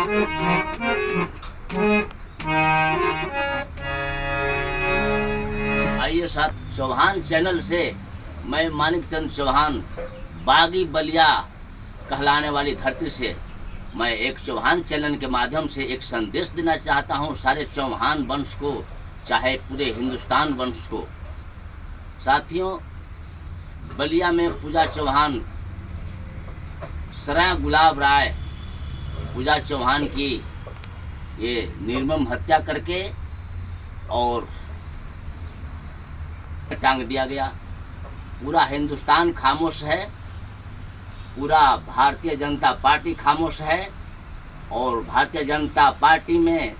आइए साथ चौहान चैनल से मैं मानिक चंद चौहान बागी बलिया कहलाने वाली धरती से मैं एक चौहान चैनल के माध्यम से एक संदेश देना चाहता हूं सारे चौहान वंश को, चाहे पूरे हिंदुस्तान वंश को। साथियों, बलिया में पूजा चौहान, सराय गुलाब राय पूजा चौहान की ये निर्मम हत्या करके और टांग दिया गया। पूरा हिंदुस्तान खामोश है, पूरा भारतीय जनता पार्टी खामोश है और भारतीय जनता पार्टी में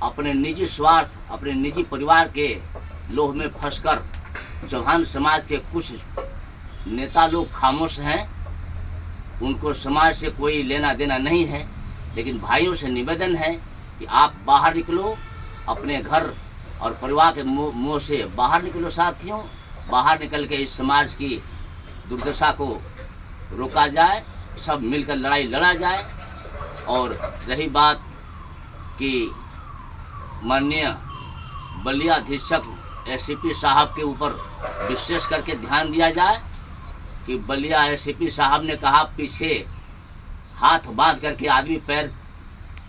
अपने निजी स्वार्थ, अपने निजी परिवार के लोभ में फंसकर चौहान समाज के कुछ नेता लोग खामोश हैं। उनको समाज से कोई लेना देना नहीं है, लेकिन भाइयों से निवेदन है कि आप बाहर निकलो, अपने घर और परिवार के मुंह से बाहर निकलो। साथियों, बाहर निकल के इस समाज की दुर्दशा को रोका जाए, सब मिलकर लड़ाई लड़ा जाए। और रही बात कि माननीय बलिया अधीक्षक एसीपी साहब के ऊपर विशेष करके ध्यान दिया जाए कि बलिया एसीपी साहब ने कहा पीछे हाथ बांध करके आदमी पैर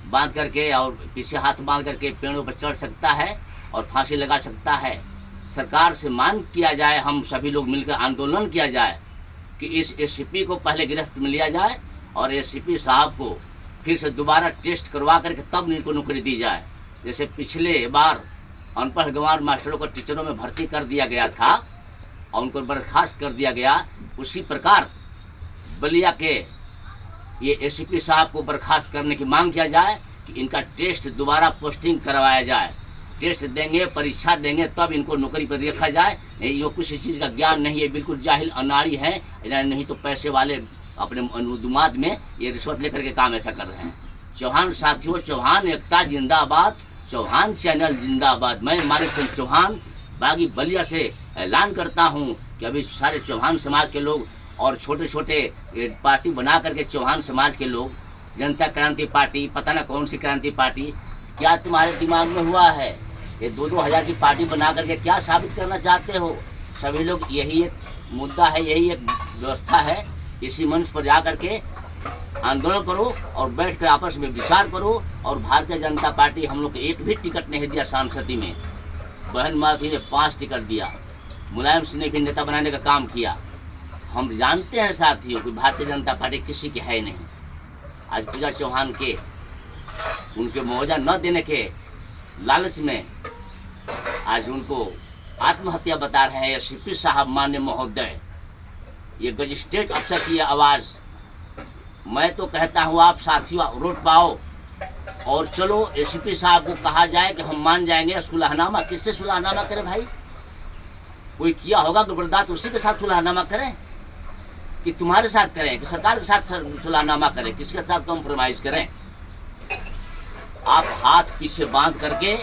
बांध करके और पीछे हाथ बांध करके पेड़ों पर चढ़ सकता है और फांसी लगा सकता है। सरकार से मांग किया जाए, हम सभी लोग मिलकर आंदोलन किया जाए कि इस एसीपी को पहले गिरफ्त में लिया जाए और एसीपी साहब को फिर से दोबारा टेस्ट करवा करके तब इनको नौकरी दी जाए। जैसे पिछले बार अनपढ़ गंवार मास्टरों को टीचरों में भर्ती कर दिया गया था और उनको बर्खास्त कर दिया गया, उसी प्रकार बलिया के ये एसीपी साहब को बर्खास्त करने की मांग किया जाए कि इनका टेस्ट दोबारा पोस्टिंग करवाया जाए। टेस्ट देंगे, परीक्षा देंगे, तब इनको नौकरी पर रखा जाए। नहीं, ये किसी चीज़ का ज्ञान नहीं है, बिल्कुल जाहिल अनाड़ी है, नहीं तो पैसे वाले अपने अनुदुमाद में ये रिश्वत लेकर के काम ऐसा कर रहे हैं। चौहान साथियों, चौहान एकता जिंदाबाद, चौहान चैनल जिंदाबाद। मैं मानिक चंद चौहान बागी बलिया से ऐलान करता हूँ कि अभी सारे चौहान समाज के लोग और छोटे छोटे पार्टी बना करके चौहान समाज के लोग, जनता क्रांति पार्टी, पता ना कौन सी क्रांति पार्टी, क्या तुम्हारे दिमाग में हुआ है? ये 2-2 हज़ार की पार्टी बना करके क्या साबित करना चाहते हो? सभी लोग, यही एक मुद्दा है, यही एक व्यवस्था है। इसी मंच पर जा करके आंदोलन करो और बैठ कर आपस में विचार करो। और भारतीय जनता पार्टी हम लोग को एक भी टिकट नहीं दिया सांसदी में। बहन माफी ने 5 टिकट दिया, मुलायम सिंह ने भी नेता बनाने का काम किया। हम जानते हैं साथियों कि भारतीय जनता पार्टी किसी की है नहीं। आज पूजा चौहान के उनके मुआवजा न देने के लालच में आज उनको आत्महत्या बता रहे हैं एसीपी साहब माननीय महोदय। ये गजिस्ट्रेट अफसर की आवाज़। मैं तो कहता हूँ आप साथियों रोड पाओ और चलो, एसीपी साहब को कहा जाए कि हम मान जाएंगे। सुलहनामा किससे सुलहनामा करें भाई? कोई किया होगा गुबरदात, उसी के साथ सुलहनामा करें कि तुम्हारे साथ करें कि सरकार के साथ सुलहनामा करें, किसके साथ कॉम्प्रोमाइज करें? आप हाथ पीछे बांध करके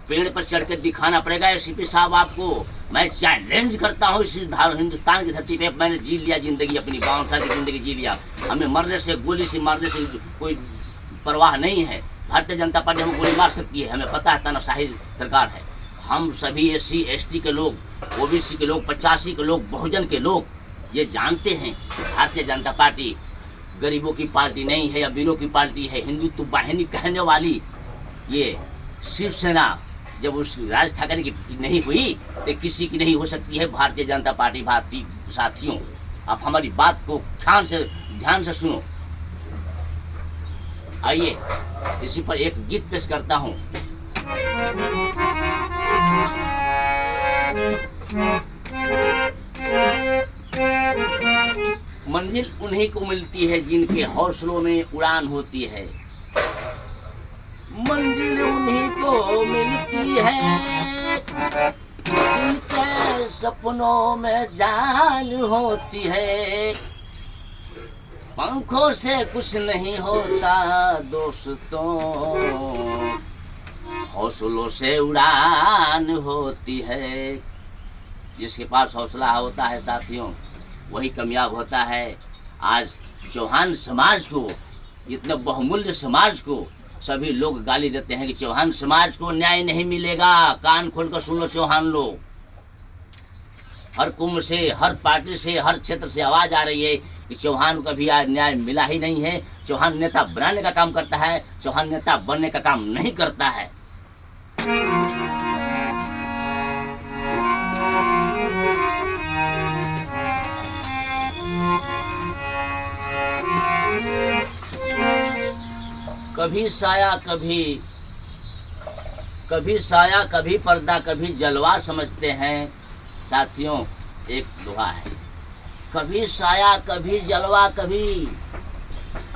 पेड़ पर चढ़ के दिखाना पड़ेगा एसीपी साहब आपको। मैं चैलेंज करता हूँ, इस हिंदुस्तान की धरती पे मैंने जी लिया जिंदगी, अपनी 52 साल की जिंदगी जी लिया। हमें मरने से, गोली से मारने से कोई परवाह नहीं है। भारतीय जनता पार्टी हमें गोली मार सकती है, हमें पता है, तानाशाही सरकार है। हम सभी SC ST के लोग, OBC के लोग, 85 के लोग, बहुजन के लोग ये जानते हैं कि भारतीय जनता पार्टी गरीबों की पार्टी नहीं है या वीरों की पार्टी है। हिंदुत्व वाहिनी कहने वाली ये शिवसेना जब उस राज ठाकरे की नहीं हुई तो किसी की नहीं हो सकती है भारतीय जनता पार्टी। भारतीय साथियों, आप हमारी बात को ध्यान से सुनो। आइए इसी पर एक गीत पेश करता हूँ। मंजिल उन्हीं को मिलती है जिनके हौसलों में उड़ान होती है। मंजिल उन्हीं को मिलती है जिनके सपनों में जान होती है। पंखों से कुछ नहीं होता दोस्तों, हौसलों से उड़ान होती है। जिसके पास हौसला होता है साथियों, वही कामयाब होता है। आज चौहान समाज को इतने बहुमूल्य समाज को सभी लोग गाली देते हैं कि चौहान समाज को न्याय नहीं मिलेगा। कान खोलकर सुन लो चौहान लोग, हर कुंभ से, हर पार्टी से, हर क्षेत्र से आवाज आ रही है कि चौहान को कभी न्याय मिला ही नहीं है। चौहान नेता बनाने का काम करता है, चौहान नेता बनने का काम नहीं करता है। कभी साया कभी पर्दा, कभी जलवा समझते हैं साथियों। एक दोहा है, कभी साया कभी जलवा, कभी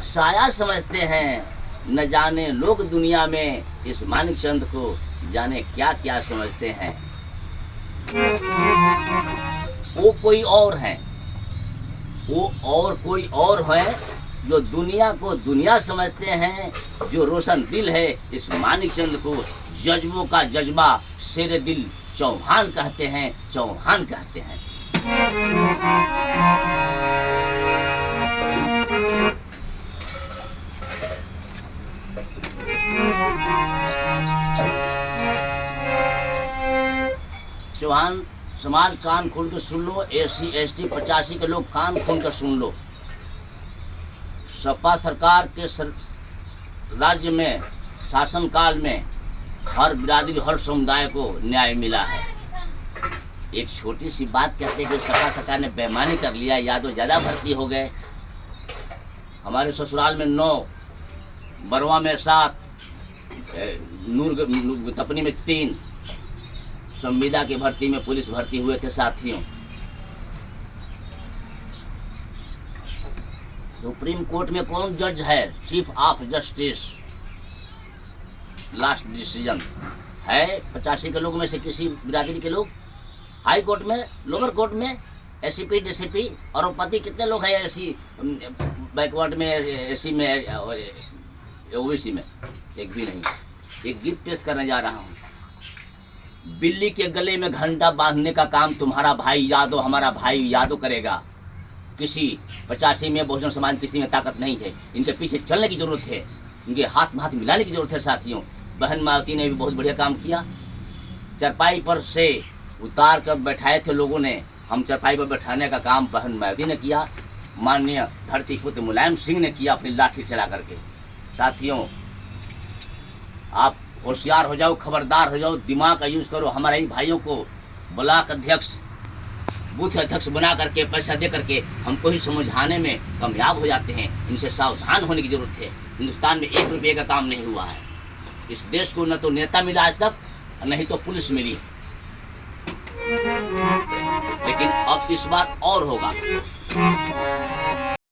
साया समझते हैं। न जाने लोग दुनिया में इस मानिक चंद को जाने क्या क्या समझते हैं। वो कोई और है, वो और कोई और है जो दुनिया को दुनिया समझते हैं। जो रोशन दिल है इस मानिक चंद को जज्बों का जज्बा शेर दिल चौहान कहते हैं, चौहान कहते हैं। चौहान समाज कान खोल के सुन लो, SC ST 85 के लोग कान खोल कर सुन लो। सपा सरकार के राज्य में शासनकाल में हर बिरादरी, हर समुदाय को न्याय मिला है। एक छोटी सी बात कहते हैं कि सपा सरकार ने बेईमानी कर लिया, यादव ज़्यादा भर्ती हो गए। हमारे ससुराल में 9, बरवा में 7, नूर तपनी में 3, संविदा की भर्ती में पुलिस भर्ती हुए थे साथियों। सुप्रीम कोर्ट में कौन जज है? Chief of justice. Last decision है 85 के लोग में से किसी बिरादरी के लोग। हाई कोर्ट में, लोअर कोर्ट में SCP DCP और पति कितने लोग हैं ऐसी बैकवर्ड में, SC में और OBC में? एक भी नहीं। एक गीत पेश करने जा रहा हूँ। बिल्ली के गले में घंटा बांधने का काम तुम्हारा भाई यादव, हमारा भाई यादव करेगा। किसी 85 में बहुजन समाज किसी में ताकत नहीं है। इनके पीछे चलने की जरूरत है, इनके हाथ में हाथ मिलाने की जरूरत है साथियों। बहन मायावती ने भी बहुत बढ़िया काम किया। चरपाई पर से उतार कर बैठाए थे लोगों ने, हम चरपाई पर बैठाने का काम बहन मायावती ने किया। माननीय धरती पुत्र मुलायम सिंह ने किया अपनी लाठी चला करके। साथियों आप होशियार हो जाओ, खबरदार हो जाओ, दिमाग का यूज करो। हमारे ही भाइयों को ब्लॉक अध्यक्ष, बूथ अध्यक्ष बना करके पैसा दे करके हमको ही समझाने में कामयाब हो जाते हैं। इनसे सावधान होने की जरूरत है। हिंदुस्तान में 1 रुपये का काम नहीं हुआ है। इस देश को न तो नेता मिला आज तक, नहीं तो पुलिस मिली, लेकिन अब इस बार और होगा।